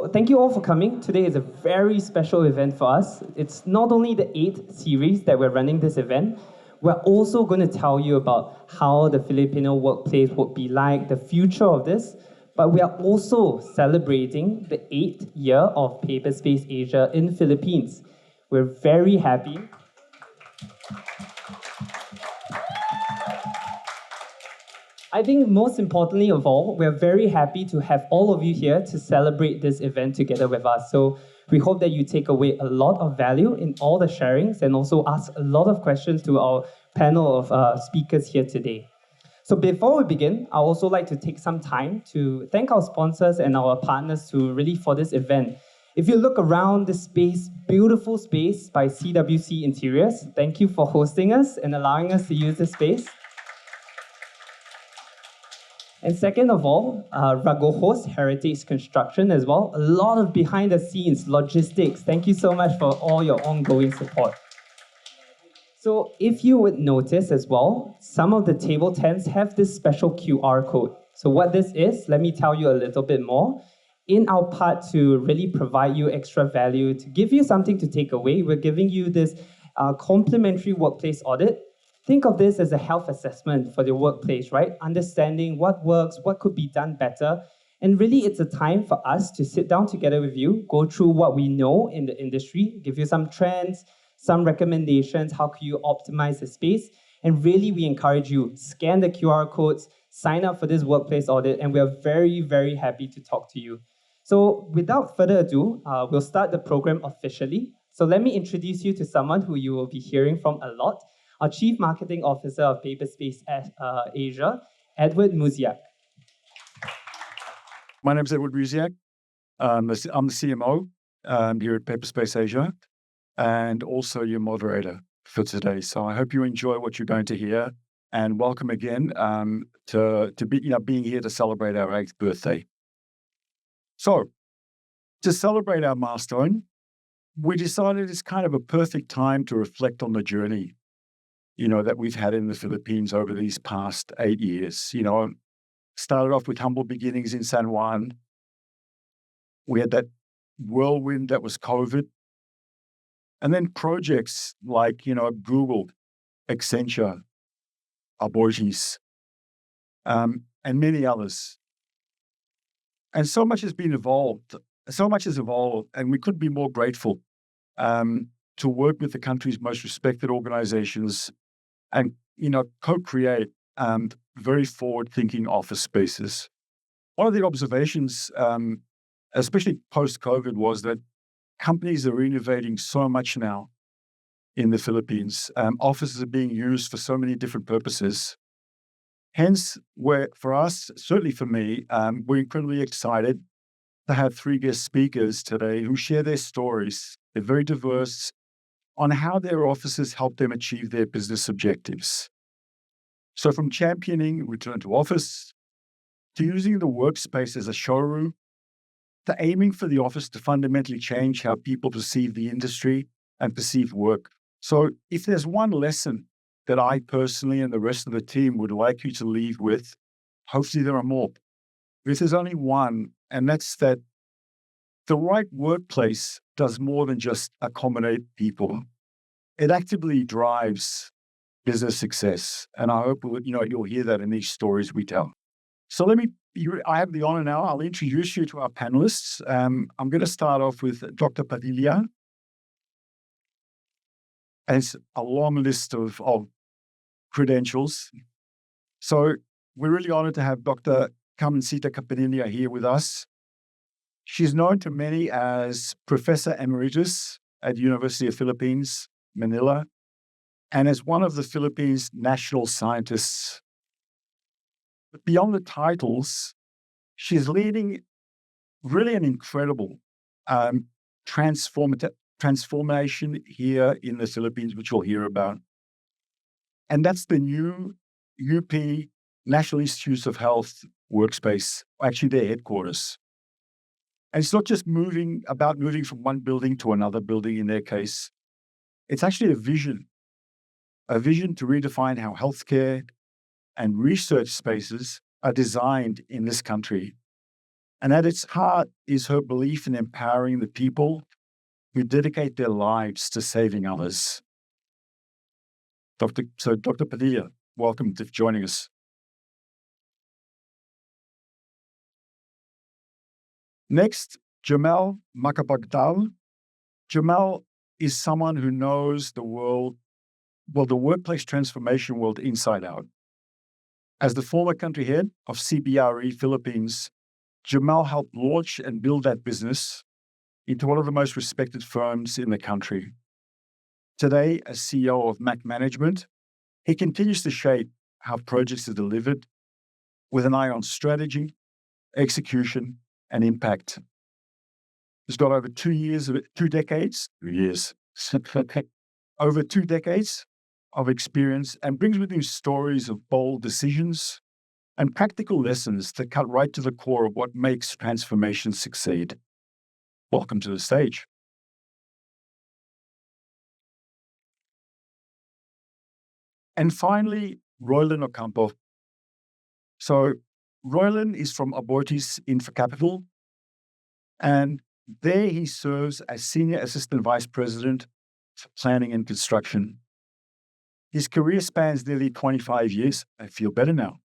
So thank you all for coming. Today is a very special event for us. It's not only the 8th series that we're running this event, we're also going to tell you about how the Filipino workplace would be like, the future of this, but we are also celebrating the 8th year of Paperspace Asia in Philippines. We're very happy. I think most importantly of all, we're very happy to have all of you here to celebrate this event together with us. So we hope that you take away a lot of value in all the sharings and also ask a lot of questions to our panel of speakers here today. So before we begin, I'd also like to take some time to thank our sponsors and our partners for this event. If you look around this space, beautiful space by CWC Interiors, thank you for hosting us and allowing us to use this space. And second of all, Ragohos Heritage Construction as well. A lot of behind the scenes logistics. Thank you so much for all your ongoing support. So if you would notice as well, some of the table tents have this special QR code. So what this is, let me tell you a little bit more. In our part to really provide you extra value, to give you something to take away, we're giving you this complimentary workplace audit. Think of this as a health assessment for your workplace, right? Understanding what works, what could be done better. And really, it's a time for us to sit down together with you, go through what we know in the industry, give you some trends, some recommendations, how can you optimize the space. And really, we encourage you, scan the QR codes, sign up for this workplace audit, and we're very, very happy to talk to you. So without further ado, we'll start the program officially. So let me introduce you to someone who you will be hearing from a lot, our Chief Marketing Officer of Paperspace Asia, Edward Musiak. My name is Edward Musiak. I'm the CMO here at Paperspace Asia, and also your moderator for today. So I hope you enjoy what you're going to hear, and welcome again to being here to celebrate our 8th birthday. So to celebrate our milestone, we decided it's kind of a perfect time to reflect on the journey that we've had in the Philippines over these past 8 years. Started off with humble beginnings in San Juan. We had that whirlwind that was COVID. And then projects like, Google, Accenture, Aboitiz, and many others. And so much has evolved, and we couldn't be more grateful to work with the country's most respected organizations and, co-create very forward-thinking office spaces. One of the observations, especially post-COVID, was that companies are innovating so much now in the Philippines. Offices are being used for so many different purposes. Hence, for us, certainly for me, we're incredibly excited to have 3 guest speakers today who share their stories. They're very diverse on how their offices help them achieve their business objectives. So from championing return to office, to using the workspace as a showroom, to aiming for the office to fundamentally change how people perceive the industry and perceive work. So if there's one lesson that I personally and the rest of the team would like you to leave with, hopefully there are more. If there's only one, and that's that the right workplace does more than just accommodate people. It actively drives business success. And I hope you'll hear that in these stories we tell. So I have the honor now. I'll introduce you to our panelists. I'm going to start off with Dr. Padilla. And it's a long list of credentials. So we're really honored to have Dr. Carmencita Padilla here with us. She's known to many as Professor Emeritus at University of Philippines, Manila, and as one of the Philippines' national scientists. But beyond the titles, she's leading really an incredible transformation here in the Philippines, which we'll hear about. And that's the new UP National Institutes of Health workspace, actually their headquarters. And it's not just moving from one building to another building in their case. It's actually a vision to redefine how healthcare and research spaces are designed in this country. And at its heart is her belief in empowering the people who dedicate their lives to saving others. Dr. Padilla, welcome to joining us. Next, Jommel Macabagdal. Jommel is someone who knows the workplace transformation world inside out. As the former country head of CBRE Philippines, Jommel helped launch and build that business into one of the most respected firms in the country. Today, as CEO of Mac Management, he continues to shape how projects are delivered with an eye on strategy, execution, and impact. He's got over 2 decades over 2 decades of experience and brings with him stories of bold decisions and practical lessons that cut right to the core of what makes transformation succeed. Welcome to the stage. And finally, Roylan Ocampo. So Roylan is from Aboitiz InfraCapital, and there he serves as Senior Assistant Vice President for Planning and Construction. His career spans nearly 25 years. I feel better now.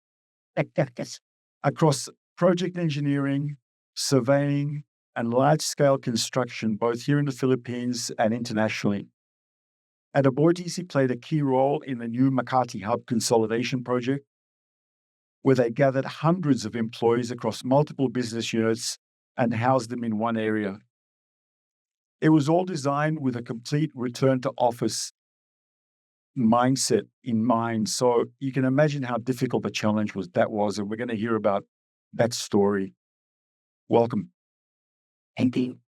Across project engineering, surveying, and large-scale construction, both here in the Philippines and internationally. At Aboitiz, he played a key role in the new Makati Hub consolidation project, where they gathered hundreds of employees across multiple business units and housed them in one area. It was all designed with a complete return to office mindset in mind. So you can imagine how difficult the challenge that was, and we're going to hear about that story. Welcome. Thank you.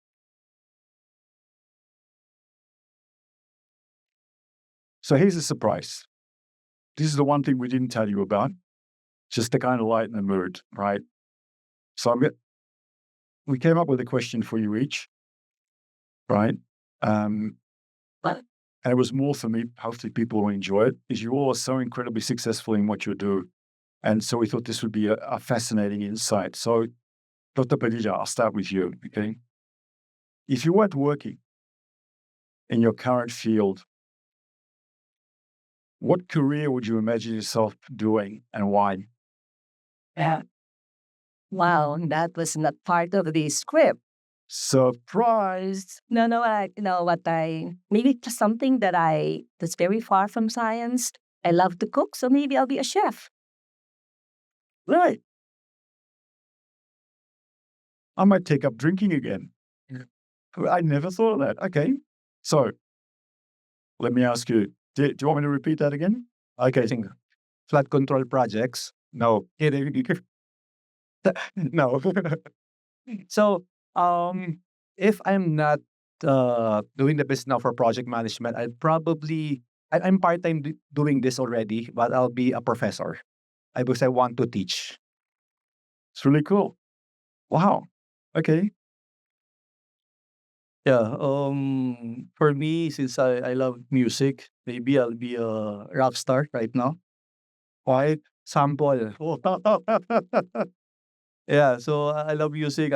So here's a surprise. This is the one thing we didn't tell you about, just to kind of lighten the mood, right? So we came up with a question for you each, right? And it was more for me, hopefully people will enjoy it, is you all are so incredibly successful in what you do. And so we thought this would be a fascinating insight. So Dr. Padilla, I'll start with you, okay? If you weren't working in your current field, what career would you imagine yourself doing and why? Yeah. Wow, that was not part of the script. Surprise! No, maybe just something that's very far from science. I love to cook, so maybe I'll be a chef. Right. I might take up drinking again. I never thought of that. Okay. So let me ask you, do you want me to repeat that again? Okay. Flood control projects. No. No. So, if I'm not doing the business now for project management, I'm part-time doing this already, but I'll be a professor because I want to teach. It's really cool. Wow. Okay. Yeah, for me, since I love music, maybe I'll be a rock star right now. Why? Sample. Yeah, so I love music.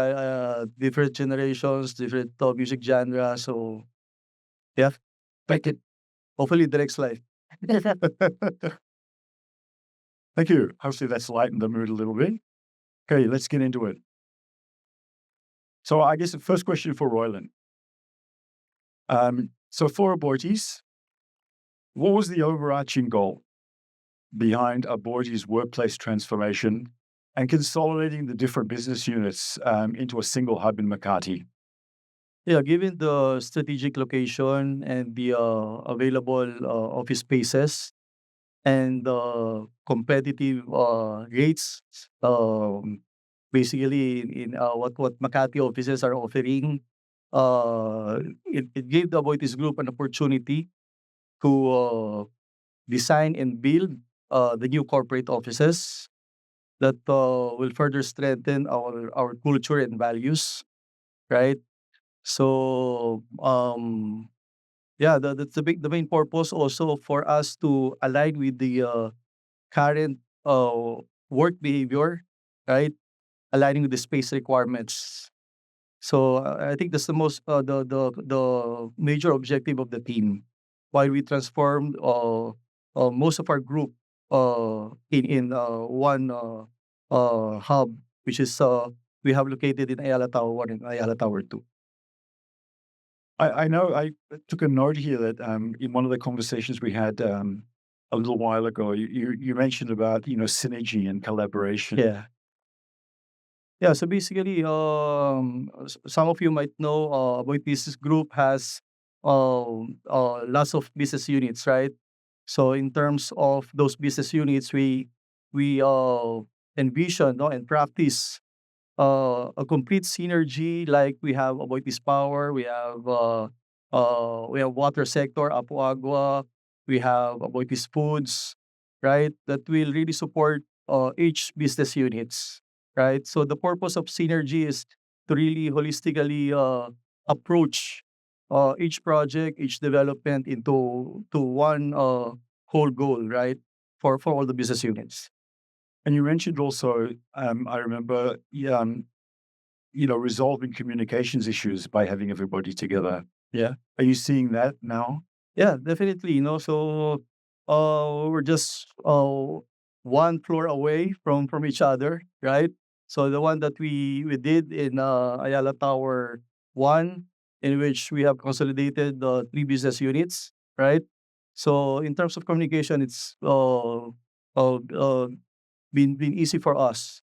Different generations, different music genre. So yeah, Like it. hopefully the next life. Thank you. Hopefully that's lightened the mood a little bit. Okay, let's get into it. So I guess the first question for Roylan. So for Aboitiz, what was the overarching goal behind Aboitiz workplace transformation and consolidating the different business units into a single hub in Makati? Yeah, given the strategic location and the available office spaces and the competitive rates, basically in what Makati offices are offering, it gave the Aboitiz Group an opportunity to design and build the new corporate offices that will further strengthen our culture and values, right? So yeah, that's the main purpose also for us to align with the current work behavior, right? aligning with the space requirements. So I think that's the most the major objective of the team. While we transformed most of our group in one hub, which is we have located in Ayala Tower 1 and Ayala Tower 2. I know I took a note here that in one of the conversations we had a little while ago, you mentioned about synergy and collaboration. Yeah. Yeah, so basically, some of you might know Aboitiz group has lots of business units, right? So in terms of those business units, we envision, no, and practice a complete synergy. Like we have Aboitiz Power, we have water sector, Apo Agua, we have Aboitiz Foods, right? That will really support each business units, right? So the purpose of synergy is to really holistically approach each project, each development into one whole goal, right? For all the business units. And you mentioned also, I remember, resolving communications issues by having everybody together. Yeah. Are you seeing that now? Yeah, definitely. So we're just one floor away from each other, right? So the one that we did in Ayala Tower 1, in which we have consolidated the three business units, right? So in terms of communication, it's been easy for us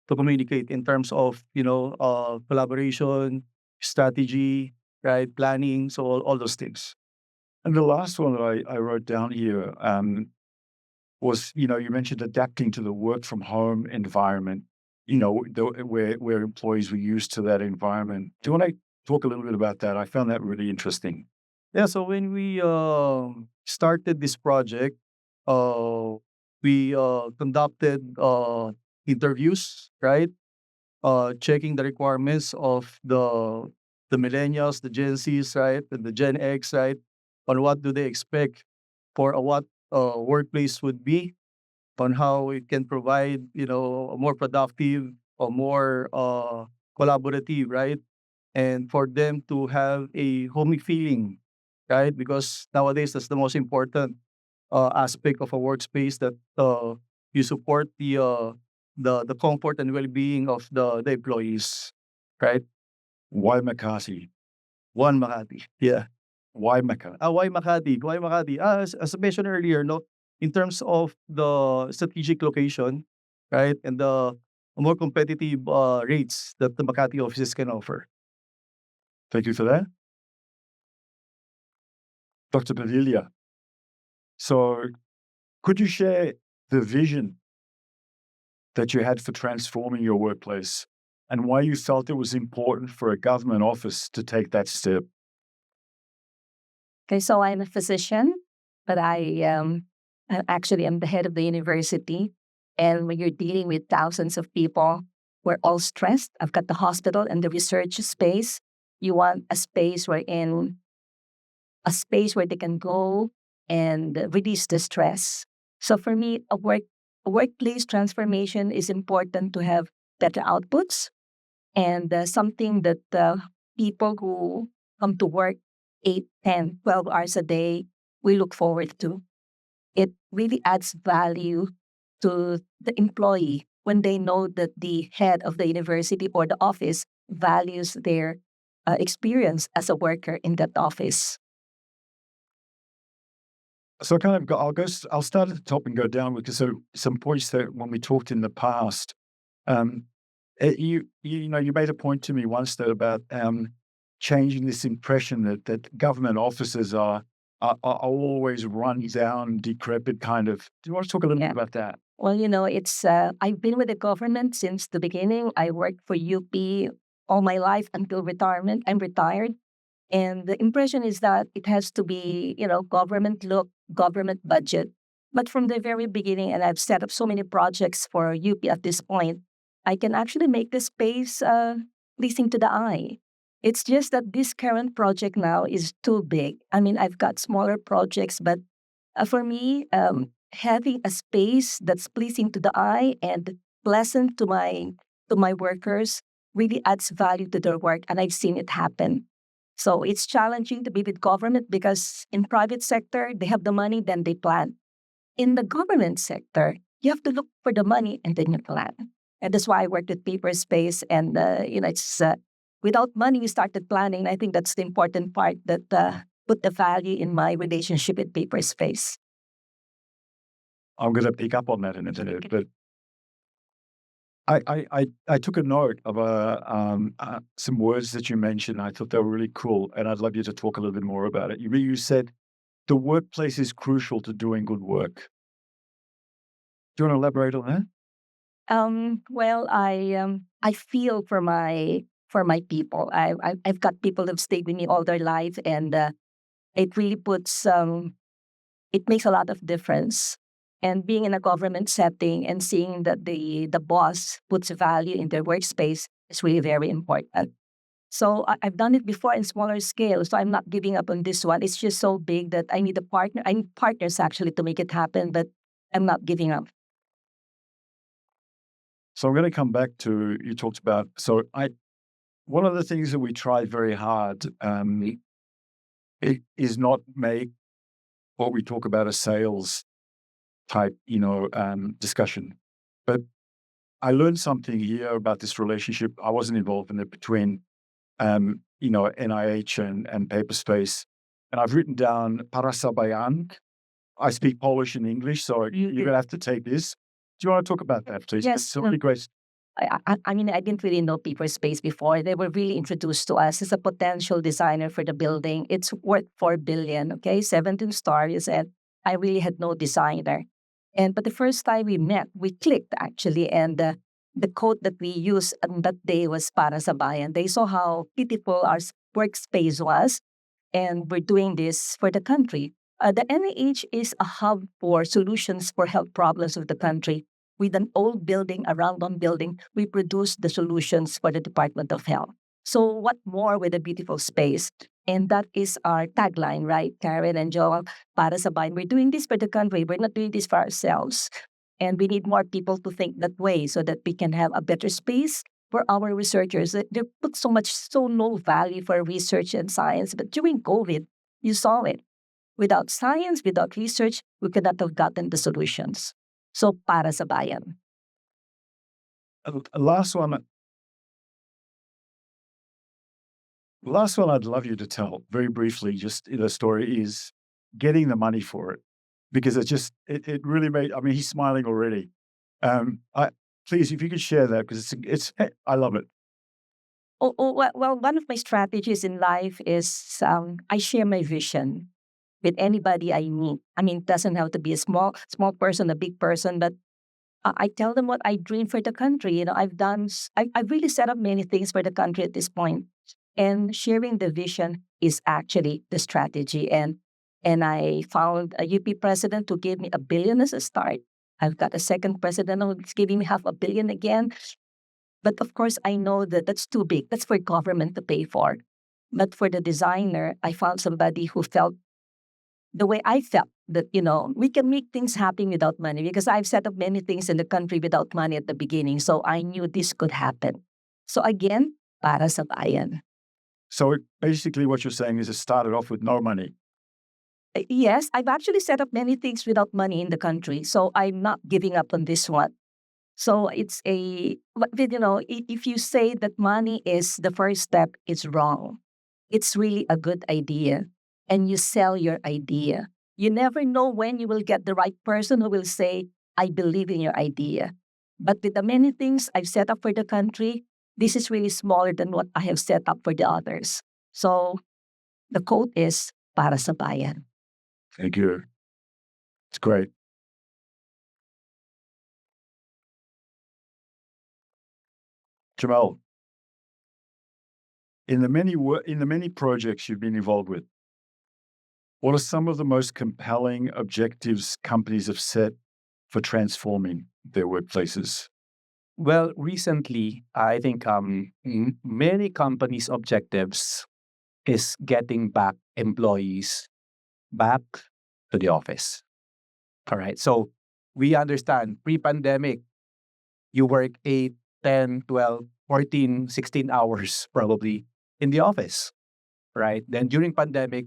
to communicate in terms of collaboration, strategy, right, planning, so all those things. And the last one that I wrote down here was, you mentioned adapting to the work from home environment, where employees were used to that environment. Do you want to talk a little bit about that? I found that really interesting. Yeah, so when we started this project, we conducted interviews, right? Checking the requirements of the millennials, the Gen Zs, right, and the Gen X, right, on what do they expect for what workplace would be, on how it can provide, a more productive or more collaborative, right, and for them to have a homey feeling, right, because nowadays that's the most important aspect of a workspace, that you support the comfort and well-being of the employees, right? Why Makati? One Makati. Yeah. Why Makati? Why Makati? Why Makati? As I mentioned earlier, no, in terms of the strategic location, right, and the more competitive rates that the Makati offices can offer. Thank you for that. Dr. Padilla. So could you share the vision that you had for transforming your workplace and why you felt it was important for a government office to take that step? Okay, so I'm a physician, but I actually am the head of the university. And when you're dealing with thousands of people, we're all stressed. I've got the hospital and the research space. You want a space where they can go and release the stress. So for me, a workplace transformation is important to have better outputs, and something that people who come to work 8, 10, 12 hours a day, we look forward to. It really adds value to the employee when they know that the head of the university or the office values their experience as a worker in that office. So I'll start at the top and go down, because some points that when we talked in the past, you made a point to me once that about changing this impression that government offices are always run down, decrepit kind of. Do you want to talk a little bit about that? Well, it's I've been with the government since the beginning. I worked for UP all my life until retirement. I'm retired. And the impression is that it has to be, government look, government budget. But from the very beginning, and I've set up so many projects for UP at this point, I can actually make the space pleasing to the eye. It's just that this current project now is too big. I mean, I've got smaller projects, but for me, having a space that's pleasing to the eye and pleasant to to my workers really adds value to their work, and I've seen it happen. So it's challenging to be with government because in private sector, they have the money, then they plan. In the government sector, you have to look for the money and then you plan. And that's why I worked with Paperspace, and it's without money, we started planning. I think that's the important part that put the value in my relationship with Paperspace. I'm going to pick up on that in a minute, but I took a note of some words that you mentioned. I thought they were really cool, and I'd love you to talk a little bit more about it. You said the workplace is crucial to doing good work. Do you want to elaborate on that? Well, I feel for my people. I've got people who've stayed with me all their life, and it really puts it makes a lot of difference. And being in a government setting and seeing that the boss puts value in their workspace is really very important. So I've done it before in smaller scale, so I'm not giving up on this one. It's just so big that I need a partner. I need partners actually to make it happen, but I'm not giving up. So I'm going to come back to, you talked about, one of the things that we try very hard is not make what we talk about a sales type, discussion. But I learned something here about this relationship. I wasn't involved in it between, NIH and Paperspace. And I've written down para sa bayan. I speak Polish and English, so you're going to have to take this. Do you want to talk about that, please? Yes. It's really great. I mean, I didn't really know Paperspace before. They were really introduced to us as a potential designer for the building. It's worth 4 billion, okay, 17 stories, and I really had no designer. But the first time we met, we clicked actually, and the quote that we used on that day was para sa bayan. They saw how pitiful our workspace was, and we're doing this for the country. The NIH is a hub for solutions for health problems of the country. With an old building, a round-on building, we produce the solutions for the Department of Health. So what more with a beautiful space? And that is our tagline, right, Karen and Joel? Para sa bayan. We're doing this for the country. We're not doing this for ourselves. And we need more people to think that way so that we can have a better space for our researchers. They put so low value for research and science. But during COVID, you saw it. Without science, without research, we could not have gotten the solutions. So, para sa bayan. Last one I'd love you to tell very briefly, just in a story, is getting the money for it, because it really made. I mean, he's smiling already. Please, if you could share that, because I love it. Well, one of my strategies in life is I share my vision with anybody I meet. I mean, it doesn't have to be a small person, a big person, but I tell them what I dream for the country. I've really set up many things for the country at this point. And sharing the vision is actually the strategy. And I found a UP president who gave me $1 billion as a start. I've got a second president who's giving me $500 million again. But of course, I know that that's too big. That's for government to pay for. But for the designer, I found somebody who felt the way I felt, that, we can make things happen without money, because I've set up many things in the country without money at the beginning. So I knew this could happen. So again, para sa bayan. So basically what you're saying is it started off with no money. Yes, I've actually set up many things without money in the country. So I'm not giving up on this one. So it's if you say that money is the first step, it's wrong. It's really a good idea. And you sell your idea. You never know when you will get the right person who will say, I believe in your idea. But with the many things I've set up for the country, this is really smaller than what I have set up for the others. So the quote is, para sa bayan. Thank you. It's great. Jommel, in the many projects you've been involved with, what are some of the most compelling objectives companies have set for transforming their workplaces? Well, recently, I think many companies' objectives is getting back employees back to the office. All right. So we understand pre-pandemic, you work 8 10, 12, 14, 16 hours probably in the office, right? Then during pandemic,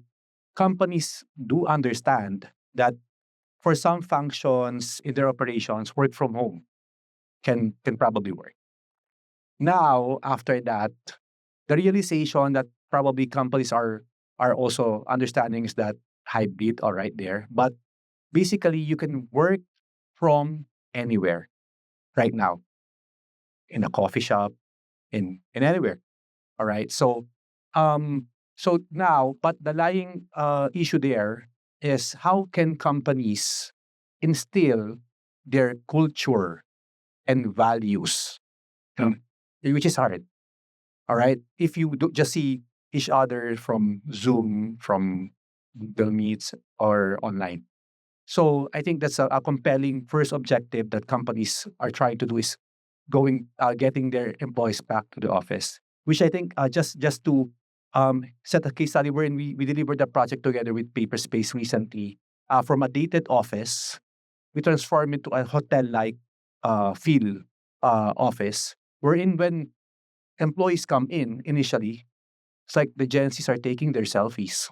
companies do understand that for some functions in their operations, work from home can probably work. Now, after that, the realization that probably companies are also understanding is that hybrid, all right, there. But basically, you can work from anywhere right now in a coffee shop, in anywhere. All right. So now, but the lying issue there is how can companies instill their culture and values, um, which is hard. All right. If you do just see each other from Zoom, from Google Meets, or online. So I think that's a compelling first objective that companies are trying to do is getting their employees back to the office. Which I think just to set a case study wherein we delivered a project together with Paperspace recently. From a dated office, we transformed it to a hotel-like feel office, wherein when employees come in initially, it's like the Gen Zs are taking their selfies.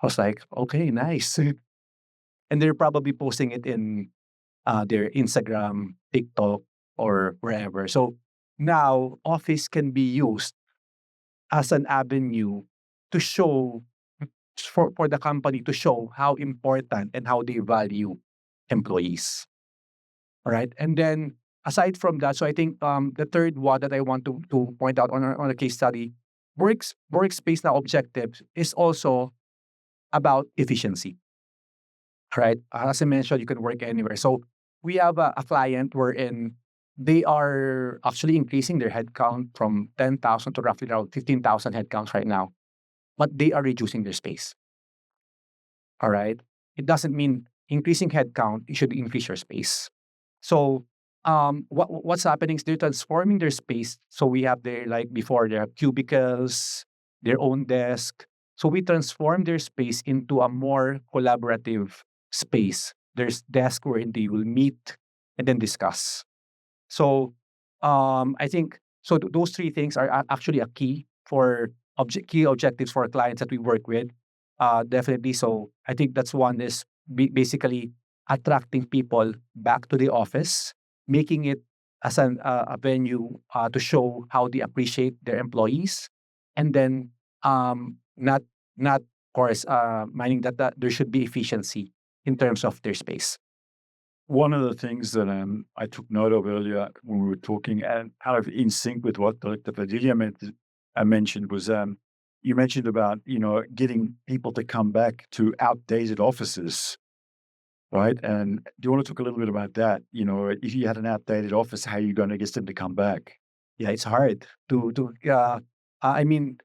I was like, okay, nice. And they're probably posting it in their Instagram, TikTok, or wherever. So now office can be used as an avenue to show for the company to show how important and how they value employees. All right. And then aside from that, so I think the third one that I want to point out on a case study, workspace now objective is also about efficiency. Right? As I mentioned, you can work anywhere. So we have a client wherein they are actually increasing their headcount from 10,000 to roughly around 15,000 headcounts right now, but they are reducing their space. All right? It doesn't mean increasing headcount, you should increase your space. So what's happening is they're transforming their space. So we have their, like before, their cubicles, their own desk. So we transform their space into a more collaborative space. There's desk where they will meet and then discuss. So I think so. Those three things are actually a key for key objectives for clients that we work with. Definitely. So I think that's one is basically attracting people back to the office, making it as a venue to show how they appreciate their employees, and then not of course minding that there should be efficiency in terms of their space. One of the things that I took note of earlier when we were talking, and kind of in sync with what Dr. Padilla mentioned, was you mentioned about getting people to come back to outdated offices, right? And do you want to talk a little bit about that? If you had an outdated office, how are you going to get them to come back? Yeah, it's hard to. I mean,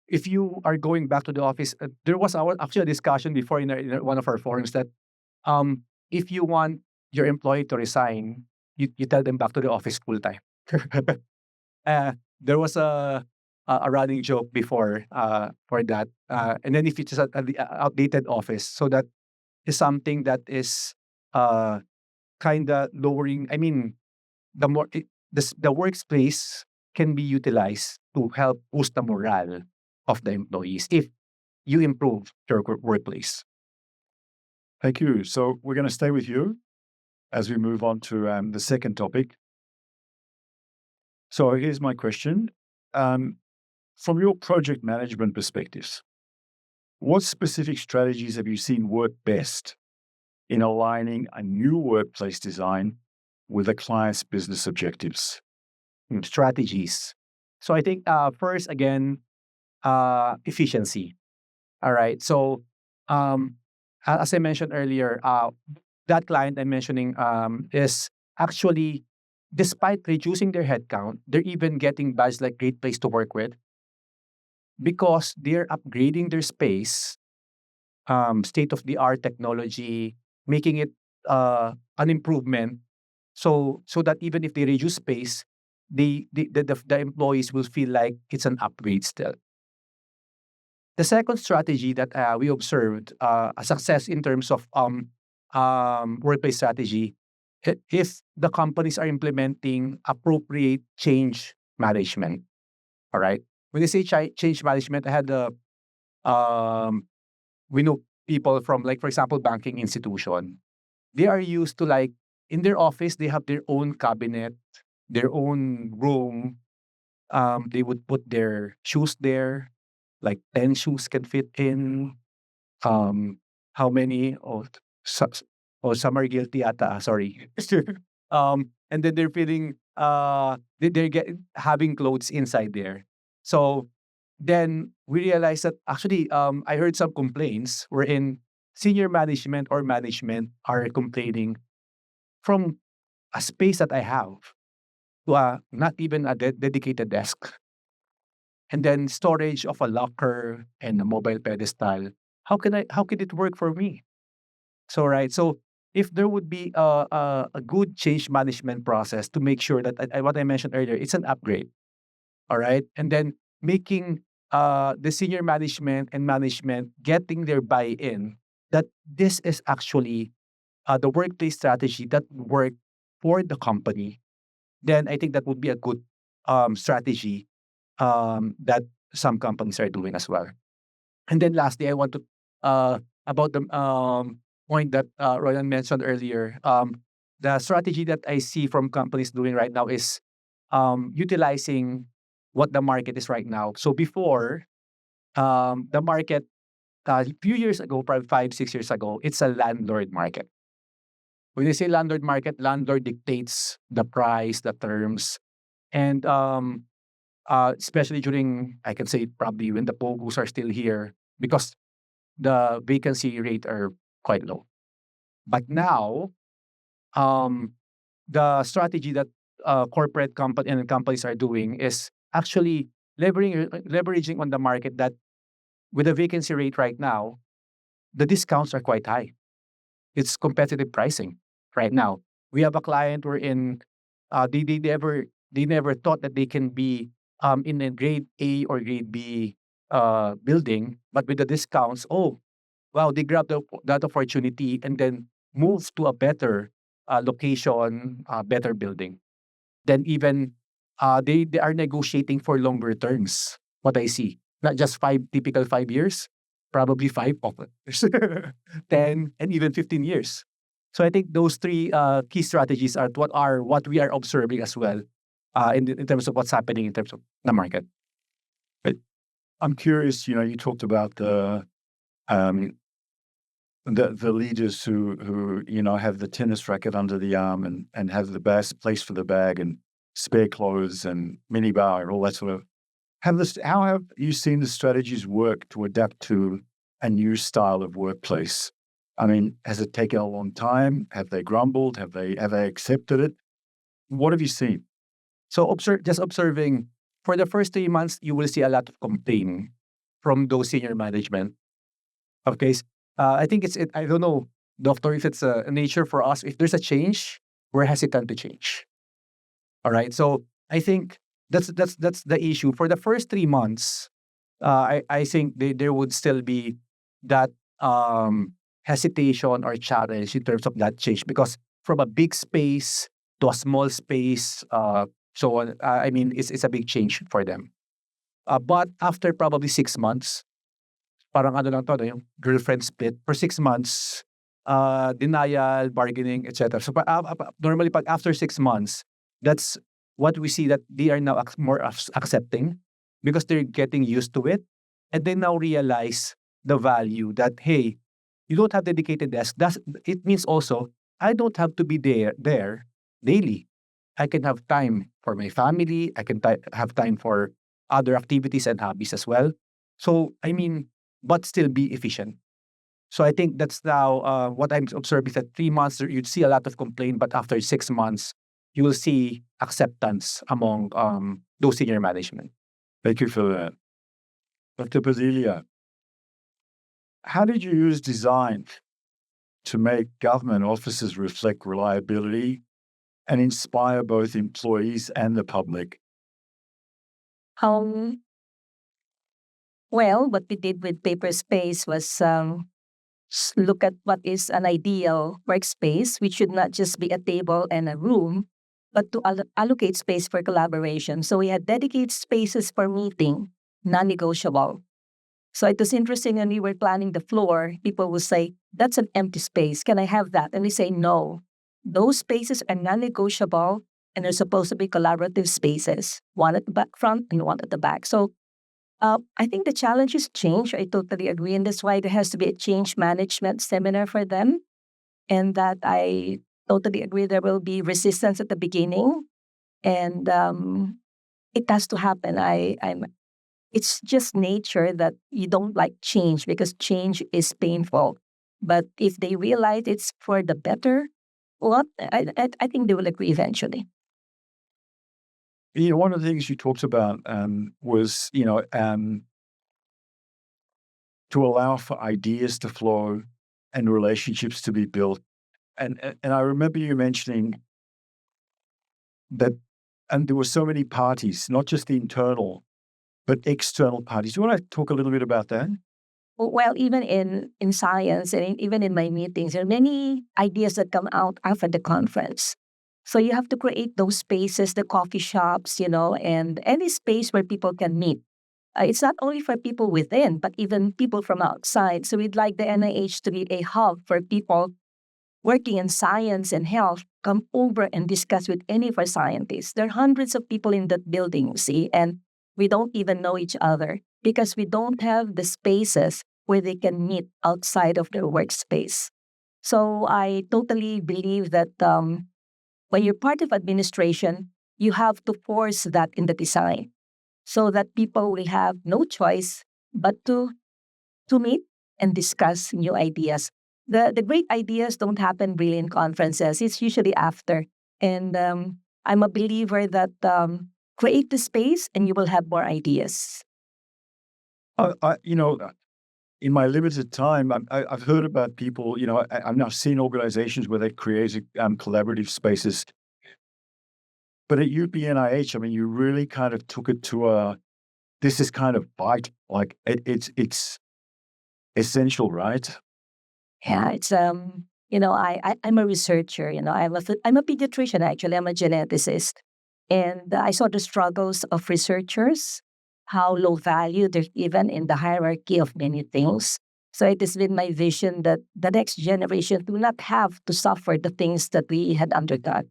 if you are going back to the office, there was actually a discussion before in one of our forums that if you want your employee to resign, you tell them back to the office full time. There was a running joke before for that, and then if it's just an outdated office, so that is something that is kind of lowering. I mean, the more the workspace can be utilized to help boost the morale of the employees if you improve your workplace. Thank you. So we're going to stay with you as we move on to the second topic. So here's my question. From your project management perspectives, what specific strategies have you seen work best in aligning a new workplace design with a client's business objectives? Strategies. So I think first again, efficiency. All right. So as I mentioned earlier, that client I'm mentioning is actually, despite reducing their headcount, they're even getting badges like Great Place to Work with because they're upgrading their space, state of the art technology, making it an improvement. So that even if they reduce space, the employees will feel like it's an upgrade still. The second strategy that we observed a success in terms of workplace strategy if the companies are implementing appropriate change management. All right. When they say change management, I had we know people from, like, for example, banking institution. They are used to, like, in their office, they have their own cabinet, their own room. They would put their shoes there, like 10 shoes can fit in. Um, how many? Some are guilty ata. Sorry. And then they're feeling they're having clothes inside there. So then we realized that actually I heard some complaints wherein senior management or management are complaining from a space that I have to not even a dedicated desk, and then storage of a locker and a mobile pedestal. How can it work for me? So right. So if there would be a good change management process to make sure that what I mentioned earlier, it's an upgrade. All right. And then making the senior management and management getting their buy-in that this is actually the workplace strategy that work for the company, then I think that would be a good strategy that some companies are doing as well. And then lastly, I want to about the point that Roylan mentioned earlier. The strategy that I see from companies doing right now is utilizing what the market is right now. So before, the market a few years ago, probably 5, 6 years ago, it's a landlord market. When they say landlord market, landlord dictates the price, the terms, and especially during, I can say, probably when the POGOs are still here, because the vacancy rate are quite low. But now, um, the strategy that corporate company and companies are doing is actually leveraging on the market that with the vacancy rate right now, the discounts are quite high. It's competitive pricing right now. We have a client wherein they never thought that they can be in a grade A or grade B building, but with the discounts, oh wow, they grabbed that opportunity and then moved to a better location, better building. Then even they are negotiating for longer terms. What I see, not just typical 5 years, probably five of it, 10, and even 15 years. So I think those three key strategies are what we are observing as well in terms of what's happening in terms of the market. But I'm curious, you talked about um, the leaders who have the tennis racket under the arm and have the best place for the bag and spare clothes and minibar and all that sort of. How have you seen the strategies work to adapt to a new style of workplace? I mean, has it taken a long time? Have they grumbled? Have they accepted it? What have you seen? So just observing for the first 3 months, you will see a lot of complaining from those senior management. Okay, I think I don't know, doctor, if it's a nature for us. If there's a change, we're hesitant to change. All right, so I think that's the issue. For the first 3 months, I think there would still be that hesitation or challenge in terms of that change because from a big space to a small space, I mean, it's a big change for them. But after probably 6 months, parang ano lang to, no, yung girlfriend split for 6 months, denial, bargaining, etc. So normally, after 6 months, that's what we see that they are now more accepting because they're getting used to it, and they now realize the value that hey, you don't have dedicated desk. It means also I don't have to be there daily. I can have time for my family. I can have time for other activities and hobbies as well. So I mean, but still be efficient. So I think that's now what I'm observing is that 3 months you'd see a lot of complaint, but after 6 months you will see acceptance among those senior management. Thank you for that. Dr. Padilla, how did you use design to make government offices reflect reliability and inspire both employees and the public? Well, what we did with Paperspace was look at what is an ideal workspace, which should not just be a table and a room, but to allocate space for collaboration. So we had dedicated spaces for meeting, non-negotiable. So it was interesting when we were planning the floor, people will say, that's an empty space. Can I have that? And we say, no. Those spaces are non-negotiable and they're supposed to be collaborative spaces, one at the back front and one at the back. So I think the challenge is change. I totally agree. And that's why there has to be a change management seminar for them. And that I totally agree there will be resistance at the beginning. And it has to happen. It's just nature that you don't like change because change is painful. But if they realize it's for the better, well, I think they will agree eventually. One of the things you talked about was, to allow for ideas to flow and relationships to be built. And I remember you mentioning that, and there were so many parties, not just the internal, but external parties. Do you want to talk a little bit about that? Well, even in science and even in my meetings, there are many ideas that come out after the conference. So you have to create those spaces, the coffee shops, and any space where people can meet. It's not only for people within, but even people from outside. So we'd like the NIH to be a hub for people working in science and health come over and discuss with any of our scientists. There are hundreds of people in that building, you see, and we don't even know each other because we don't have the spaces where they can meet outside of their workspace. So I totally believe that when you're part of administration, you have to force that in the design so that people will have no choice but to meet and discuss new ideas. The great ideas don't happen really in conferences. It's usually after. And I'm a believer that create the space and you will have more ideas. In my limited time, I've heard about people, I've now seen organizations where they've created collaborative spaces. But at UPNIH, you really kind of took it to this is kind of vital, like it's essential, right? Yeah, it's I'm a researcher. I'm a pediatrician actually. I'm a geneticist, and I saw the struggles of researchers, how low value they're given in the hierarchy of many things. So it has been my vision that the next generation do not have to suffer the things that we had undergone.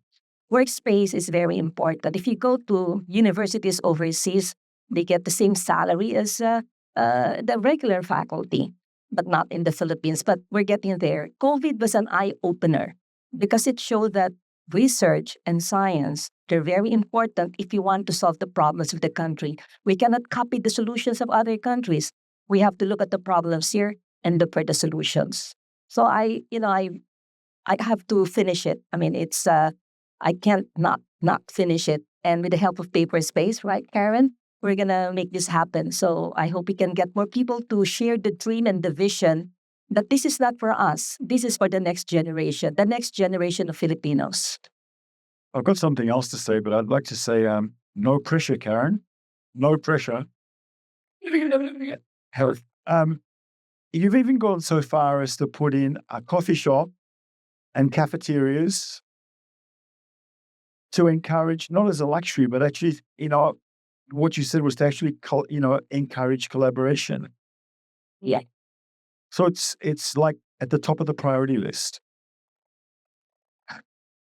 Workspace is very important. If you go to universities overseas, they get the same salary as the regular faculty, but not in the Philippines. But we're getting there. COVID was an eye opener because it showed that research and science, they're very important if you want to solve the problems of the country. We cannot copy the solutions of other countries. We have to look at the problems here and look for the solutions. So I have to finish it. It's I can't not finish it. And with the help of Paperspace, right, Karen, we're gonna make this happen. So I hope we can get more people to share the dream and the vision that this is not for us. This is for the next generation of Filipinos. I've got something else to say, but I'd like to say, no pressure, Karen. No pressure. Health. You've even gone so far as to put in a coffee shop and cafeterias to encourage, not as a luxury, but actually, what you said was to actually, encourage collaboration. Yeah. So it's like at the top of the priority list.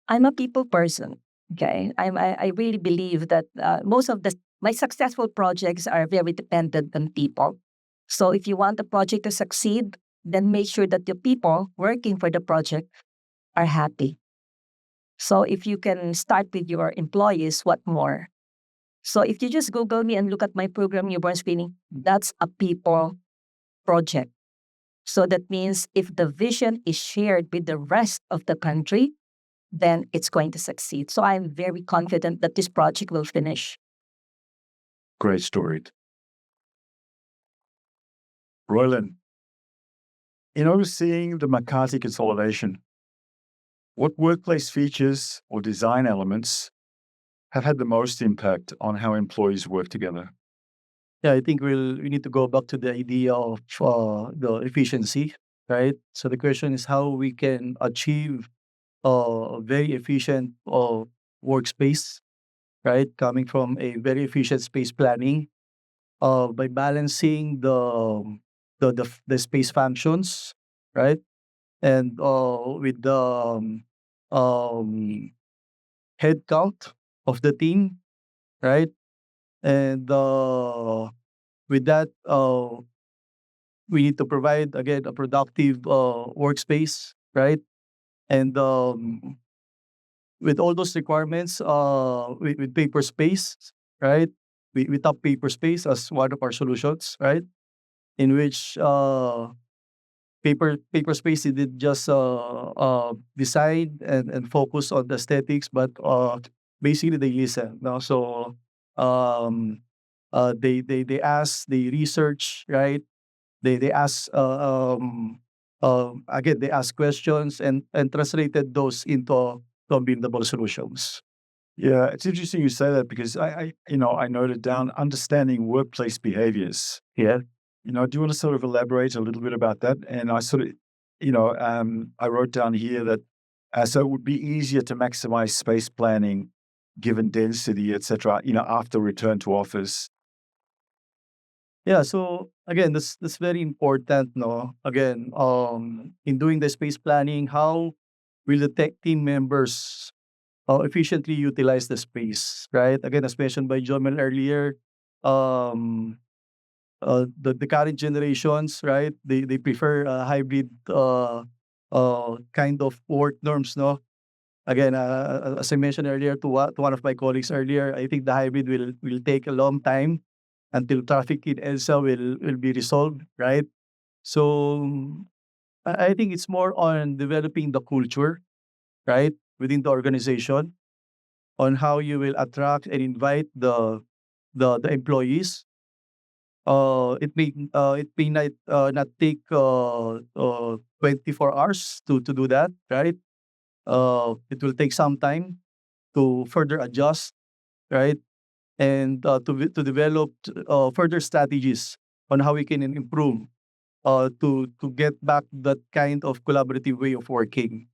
I'm a people person. Okay, I really believe that most of my successful projects are very dependent on people. So if you want the project to succeed, then make sure that the people working for the project are happy. So if you can start with your employees, what more? So if you just Google me and look at my program, Newborn Screening, that's a people project. So that means if the vision is shared with the rest of the country, then it's going to succeed. So I'm very confident that this project will finish. Great story. Roylan, in overseeing the Makati consolidation, what workplace features or design elements have had the most impact on how employees work together? Yeah, I think we need to go back to the idea of the efficiency. right? So the question is how we can achieve a very efficient workspace, right? Coming from a very efficient space planning, by balancing the space functions, right? And with the um, head count of the team, right? And with that, we need to provide again a productive workspace, right? And with all those requirements, with Paperspace, right? We top Paperspace as one of our solutions, right? In which Paperspace did just design and focus on the aesthetics, but basically they listen. No? So they ask, they research, right? They ask again they ask questions and translated those into buildable solutions. Yeah, it's interesting you say that because I noted down understanding workplace behaviors. Yeah. Do you want to sort of elaborate a little bit about that? And I sort of, I wrote down here that so it would be easier to maximize space planning given density, etc. After return to office. Yeah, so again, that's very important, no? Again, in doing the space planning, how will the tech team members efficiently utilize the space, right? Again, as mentioned by Jommel earlier, um, the current generations, right? They prefer hybrid kind of work norms, no? Again, as I mentioned earlier to one of my colleagues earlier, I think the hybrid will take a long time until traffic in EDSA will be resolved, right? So I think it's more on developing the culture, right, within the organization on how you will attract and invite the employees. It may not take 24 hours to do that, right? It will take some time to further adjust, right? And to develop further strategies on how we can improve to get back that kind of collaborative way of working,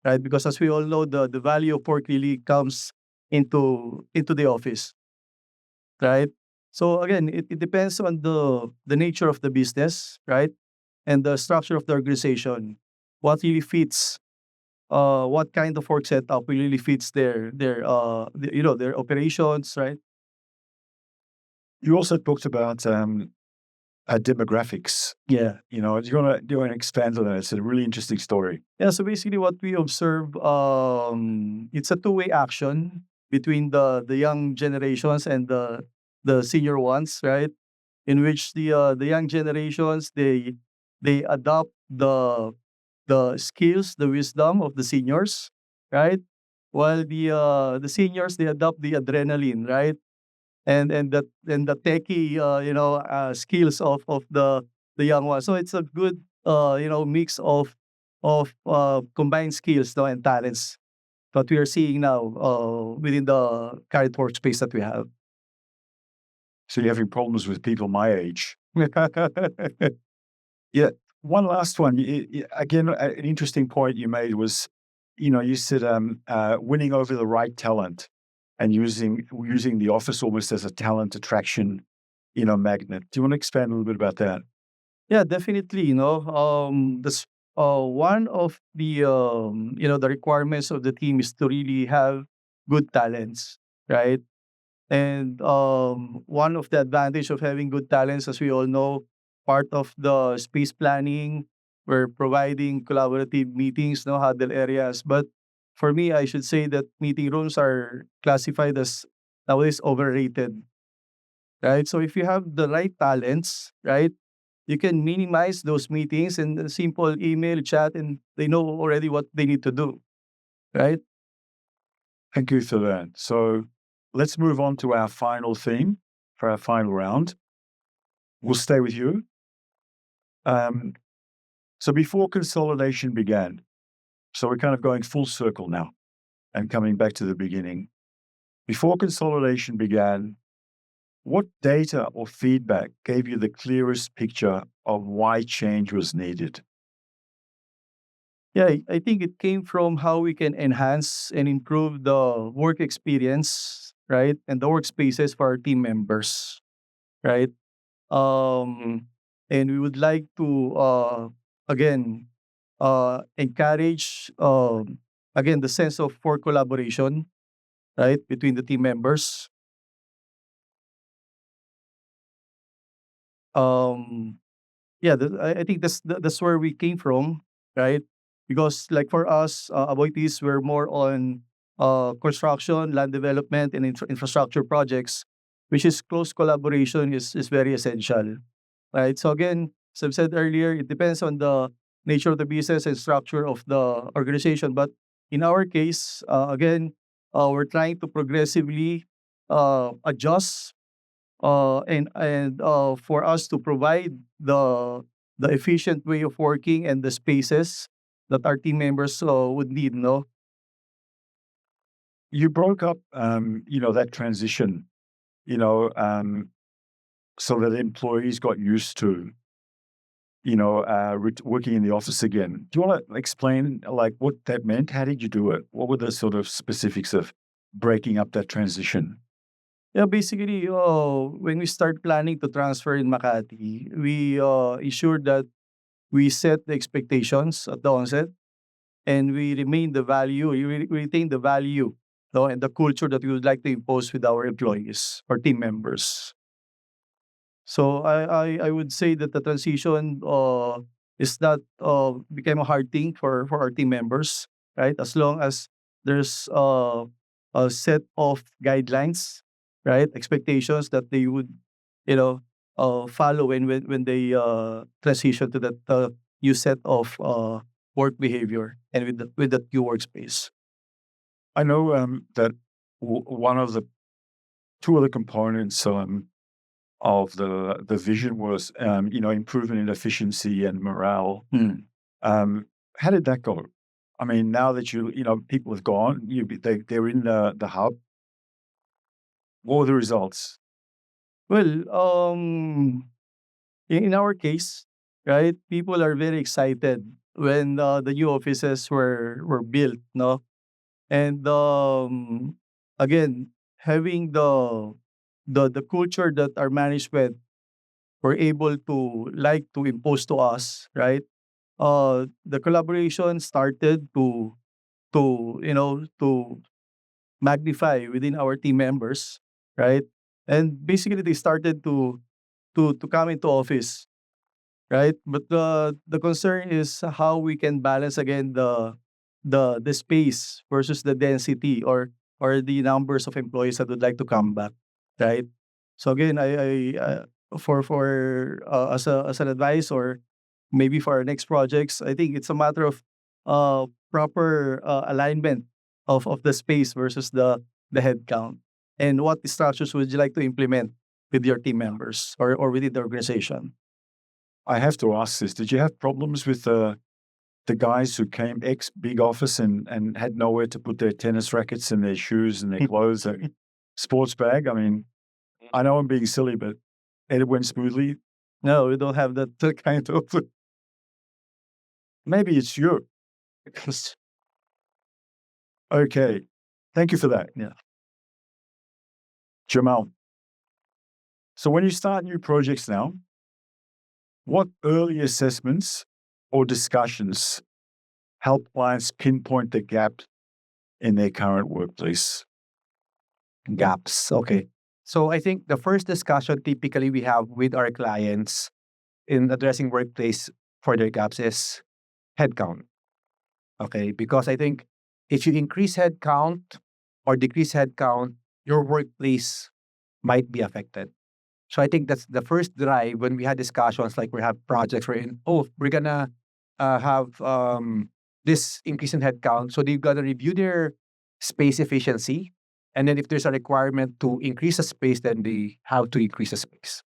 right? Because as we all know, the value of work really comes into the office, right? So again, it depends on the nature of the business, right? And the structure of the organization. What really fits what kind of work setup really fits their operations, right? You also talked about demographics. Yeah. Do you want to expand on that? It's a really interesting story. Yeah, so basically what we observe, it's a two-way action between the young generations and the senior ones, right? In which the young generations they adopt the skills, the wisdom of the seniors, right? While the seniors they adopt the adrenaline, right? And the techie skills of the young ones. So it's a good mix of combined skills, no, and talents that we are seeing now within the current workspace that we have. So you're having problems with people my age. Yeah. One last one. Again, an interesting point you made was, you said winning over the right talent and using the office almost as a talent attraction, magnet. Do you want to expand a little bit about that? Yeah, definitely. This one of the requirements of the team is to really have good talents, right? And one of the advantage of having good talents, as we all know, part of the space planning, we're providing collaborative meetings, no huddle areas. But for me, I should say that meeting rooms are classified as nowadays overrated, right? So if you have the right talents, right, you can minimize those meetings and a simple email, chat, and they know already what they need to do, right? Thank you for that. So let's move on to our final theme for our final round. We'll stay with you. So before consolidation began, so we're kind of going full circle now and coming back to the beginning. Before consolidation began, what data or feedback gave you the clearest picture of why change was needed? Yeah, I think it came from how we can enhance and improve the work experience, right? And the workspaces for our team members, right? Um, and we would like to again encourage again the sense of for collaboration, right, between the team members. Um, yeah, I think that's where we came from, right? Because like for us, Aboitiz, we're more on construction, land development, and infrastructure projects, which is close collaboration is very essential, right? So again, as I've said earlier, it depends on the nature of the business and structure of the organization. But in our case, again, we're trying to progressively adjust and for us to provide the efficient way of working and the spaces that our team members would need. No, You broke up, that transition, you know, so that employees got used to, working in the office again. Do you want to explain like what that meant? How did you do it? What were the sort of specifics of breaking up that transition? yeah, basically, when we start planning to transfer in Makati, we ensure that we set the expectations at the onset, and we remain the value, we retain the value, no, and the culture that we would like to impose with our employees or team members. So I would say that the transition is not became a hard thing for our team members, right? As long as there's a set of guidelines, right? Expectations that they would, you know, follow when they transition to that new set of work behavior and with that new workspace. I know that one of the two of the components of the vision was improvement in efficiency and morale. How did that go? I mean, now that people have gone, they're in the hub. What were the results? Well, in our case, right, people are very excited when the new offices were built, no? And again, having the culture that our management were able to like to impose to us, right? The collaboration started to magnify within our team members, right? And basically they started to come into office, right? But the concern is how we can balance again the space versus the density or the numbers of employees that would like to come back, right? So again, for as an advice or maybe for our next projects, I think it's a matter of proper alignment of the space versus the head count. And what structures would you like to implement with your team members or within the organization? I have to ask this. Did you have problems with the guys who came ex big office and had nowhere to put their tennis rackets and their shoes and their clothes, their sports bag? I mean, I know I'm being silly, but it went smoothly. No, we don't have that kind of. Maybe it's you. Okay. Thank you for that. Yeah. Jommel. So when you start new projects now, what early assessments or discussions help clients pinpoint the gap in their current workplace? Gaps. Okay. So I think the first discussion typically we have with our clients in addressing workplace for their gaps is headcount. Okay. Because I think if you increase headcount or decrease headcount, your workplace might be affected. So I think that's the first drive when we had discussions like we have projects where we're gonna have this increase in headcount. So they've got to review their space efficiency. And then if there's a requirement to increase the space, then they have to increase the space.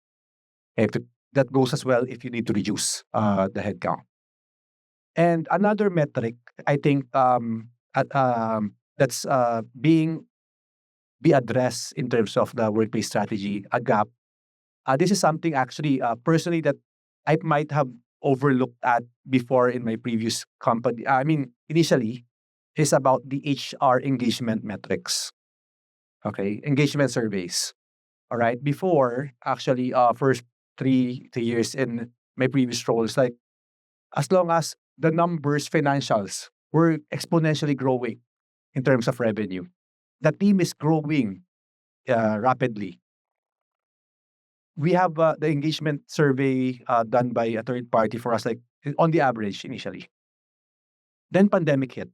That goes as well if you need to reduce the headcount. And another metric, I think, that's be addressed in terms of the workplace strategy, a gap. This is something actually personally that I might have overlooked at before in my previous company. I mean, initially, is about the HR engagement metrics. Okay, engagement surveys. All right. Before, actually, first three years in my previous roles, like as long as the numbers, financials were exponentially growing in terms of revenue, the team is growing rapidly. We have the engagement survey done by a third party for us, like on the average initially. Then pandemic hit.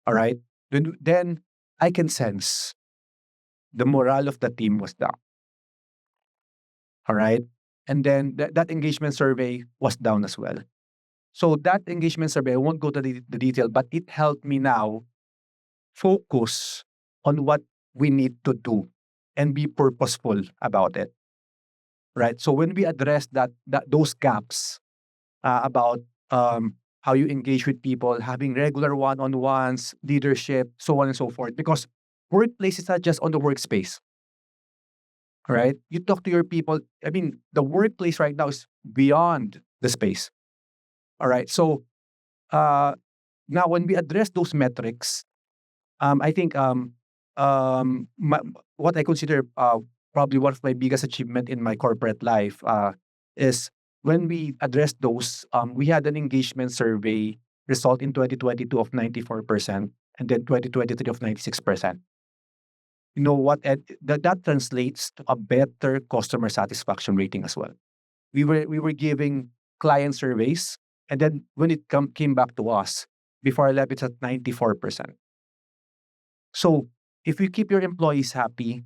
All right. Then I can sense the morale of the team was down. All right. And then that engagement survey was down as well. So that engagement survey, I won't go to the detail, but it helped me now focus on what we need to do and be purposeful about it. Right. So when we address those gaps about how you engage with people, having regular one-on-ones, leadership, so on and so forth, because workplace is not just on the workspace. Right? You talk to your people. I mean, the workplace right now is beyond the space. All right. So now when we address those metrics, I think what I consider probably one of my biggest achievement in my corporate life is when we addressed those. We had an engagement survey result in 2022 of 94%, and then 2023 of 96%. You know what? Ed, that translates to a better customer satisfaction rating as well. We were giving client surveys, and then when it came back to us, before I left, it's at 94%. So if you keep your employees happy,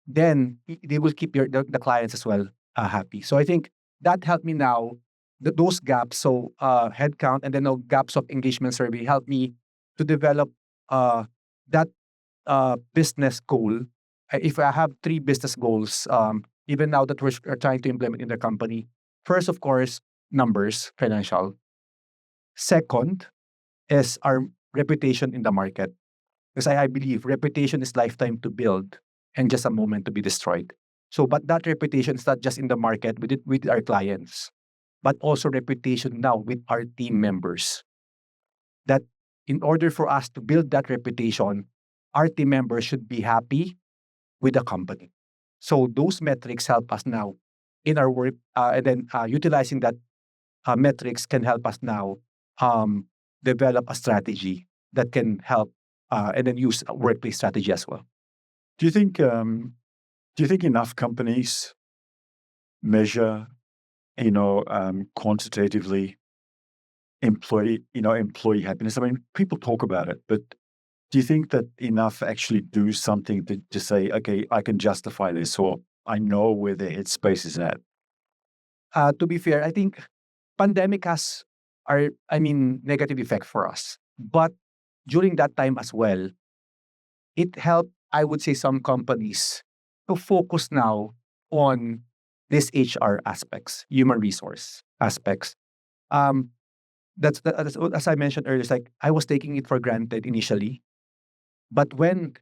then they will keep the clients as well happy. So I think that helped me now. Those gaps, so headcount and then the gaps of engagement survey helped me to develop that business goal. If I have three business goals, even now that we're trying to implement in the company, first, of course, numbers, financial. Second is our reputation in the market. Because I believe reputation is lifetime to build and just a moment to be destroyed. So, but that reputation is not just in the market with our clients, but also reputation now with our team members. That in order for us to build that reputation, our team members should be happy with the company. So those metrics help us now in our work, and then utilizing that metrics can help us now develop a strategy that can help, and then use a workplace strategy as well. Do you think enough companies measure, quantitatively employee happiness? I mean, people talk about it, but do you think that enough actually do something to say, okay, I can justify this, or I know where the headspace is at? To be fair, I think pandemic has negative effect for us. But during that time as well, it helped, I would say, some companies to focus now on these HR aspects, human resource aspects. Um, that's as I mentioned earlier. It's like I was taking it for granted initially, but when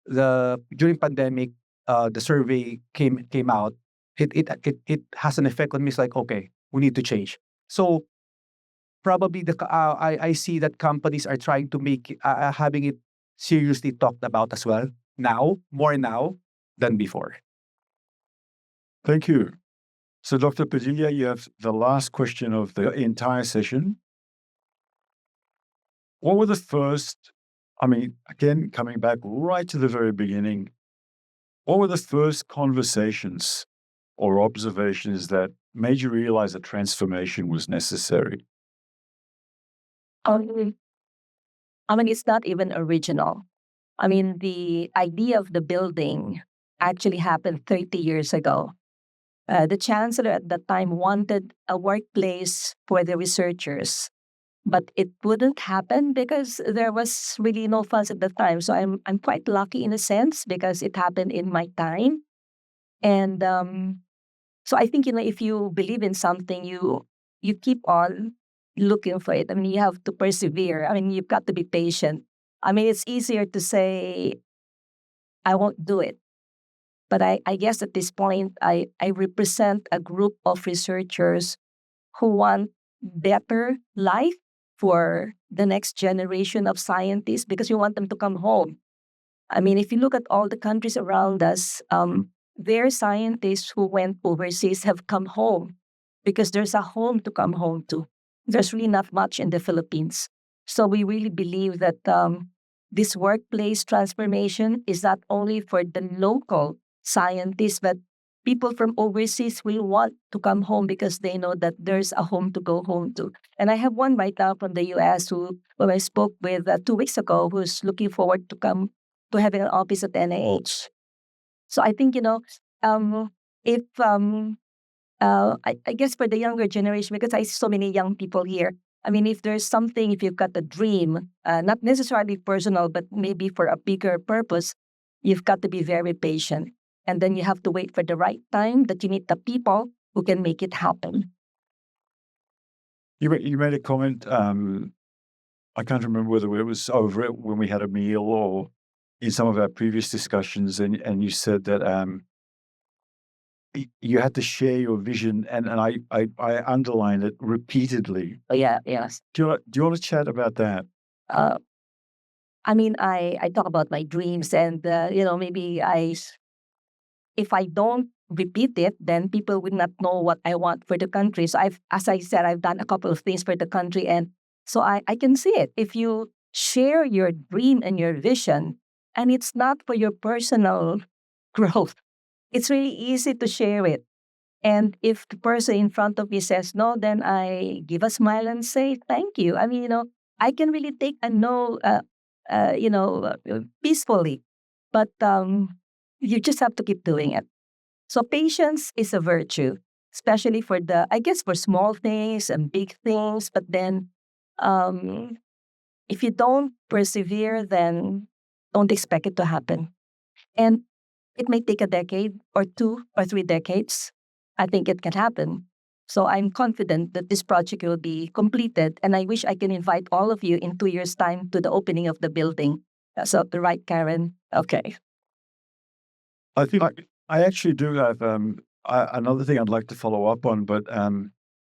during pandemic, the survey came out, it has an effect on me. It's like, okay, we need to change. So probably I see that companies are trying to make having it seriously talked about as well now, more now than before. Thank you. So, Dr. Padilla, you have the last question of the entire session. What were the first, again, coming back right to the very beginning, what were the first conversations or observations that made you realize that transformation was necessary? It's not even original. The idea of the building actually happened 30 years ago. The chancellor at that time wanted a workplace for the researchers, but it wouldn't happen because there was really no funds at the time. So I'm quite lucky in a sense because it happened in my time, and so I think if you believe in something, you keep on looking for it. You have to persevere. You've got to be patient. It's easier to say I won't do it. But I guess at this point, I represent a group of researchers who want better life for the next generation of scientists because we want them to come home. I mean, if you look at all the countries around us, their scientists who went overseas have come home because there's a home to come home to. There's really not much in the Philippines. So we really believe that this workplace transformation is not only for the local scientists, but people from overseas will want to come home because they know that there's a home to go home to. And I have one right now from the US who I spoke with 2 weeks ago, who's looking forward to come to having an office at NIH. So I think, if I guess for the younger generation, because I see so many young people here, I mean, if there's something, if you've got a dream, not necessarily personal, but maybe for a bigger purpose, you've got to be very patient. And then you have to wait for the right time that you need the people who can make it happen. You made a comment, I can't remember whether it was over it when we had a meal or in some of our previous discussions, and you said that you had to share your vision, and I underlined it repeatedly. Oh, yeah, yes. Do you want to chat about that? I mean, I talk about my dreams, and maybe if I don't repeat it, then people would not know what I want for the country. So as I said, I've done a couple of things for the country, and so I can see it. If you share your dream and your vision, and it's not for your personal growth, it's really easy to share it. And if the person in front of me says no, then I give a smile and say thank you. I mean, I can really take a no, peacefully. But you just have to keep doing it. So patience is a virtue, especially for for small things and big things. But then if you don't persevere, then don't expect it to happen. And it may take a decade or 2 or 3 decades. I think it can happen. So I'm confident that this project will be completed. And I wish I can invite all of you in 2 years' time to the opening of the building. So, right, Karen? Okay. I think I actually do have another thing I'd like to follow up on, but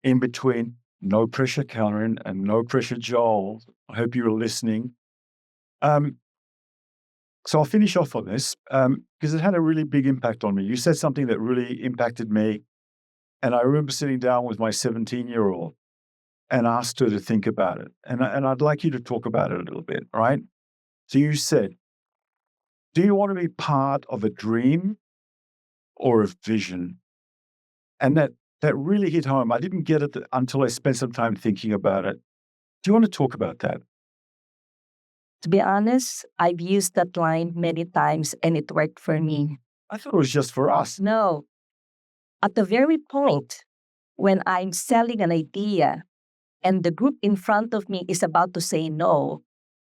in between, no pressure, Karen, and no pressure, Joel. I hope you were listening. So I'll finish off on this because it had a really big impact on me. You said something that really impacted me, and I remember sitting down with my 17-year-old and asked her to think about it. And I'd like you to talk about it a little bit, right? So you said, do you want to be part of a dream or a vision? And that really hit home. I didn't get it until I spent some time thinking about it. Do you want to talk about that? To be honest, I've used that line many times and it worked for me. I thought it was just for us. No. At the very point when I'm selling an idea and the group in front of me is about to say no,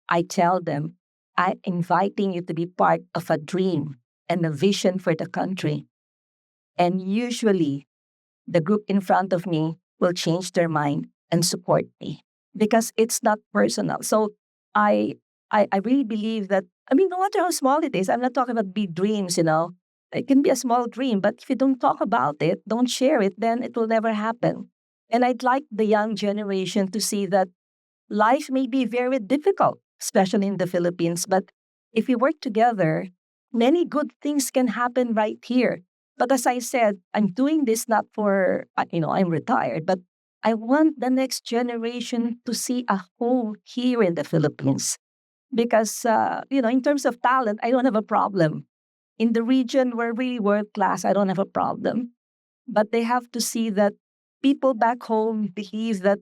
I tell them, I'm inviting you to be part of a dream and a vision for the country. And usually, the group in front of me will change their mind and support me because it's not personal. So I really believe that, no matter how small it is, I'm not talking about big dreams, It can be a small dream, but if you don't talk about it, don't share it, then it will never happen. And I'd like the young generation to see that life may be very difficult, especially in the Philippines, but if we work together, many good things can happen right here. But as I said, I'm doing this not for, I'm retired, but I want the next generation to see a home here in the Philippines. Because, in terms of talent, I don't have a problem. In the region, we're really world-class. I don't have a problem. But they have to see that people back home believe that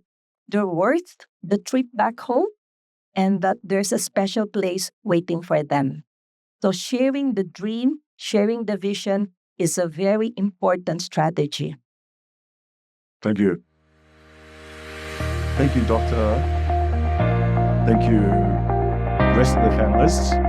they're worth the trip back home and that there's a special place waiting for them. So sharing the dream, sharing the vision is a very important strategy. Thank you. Thank you, Doctor. Thank you, rest of the panelists.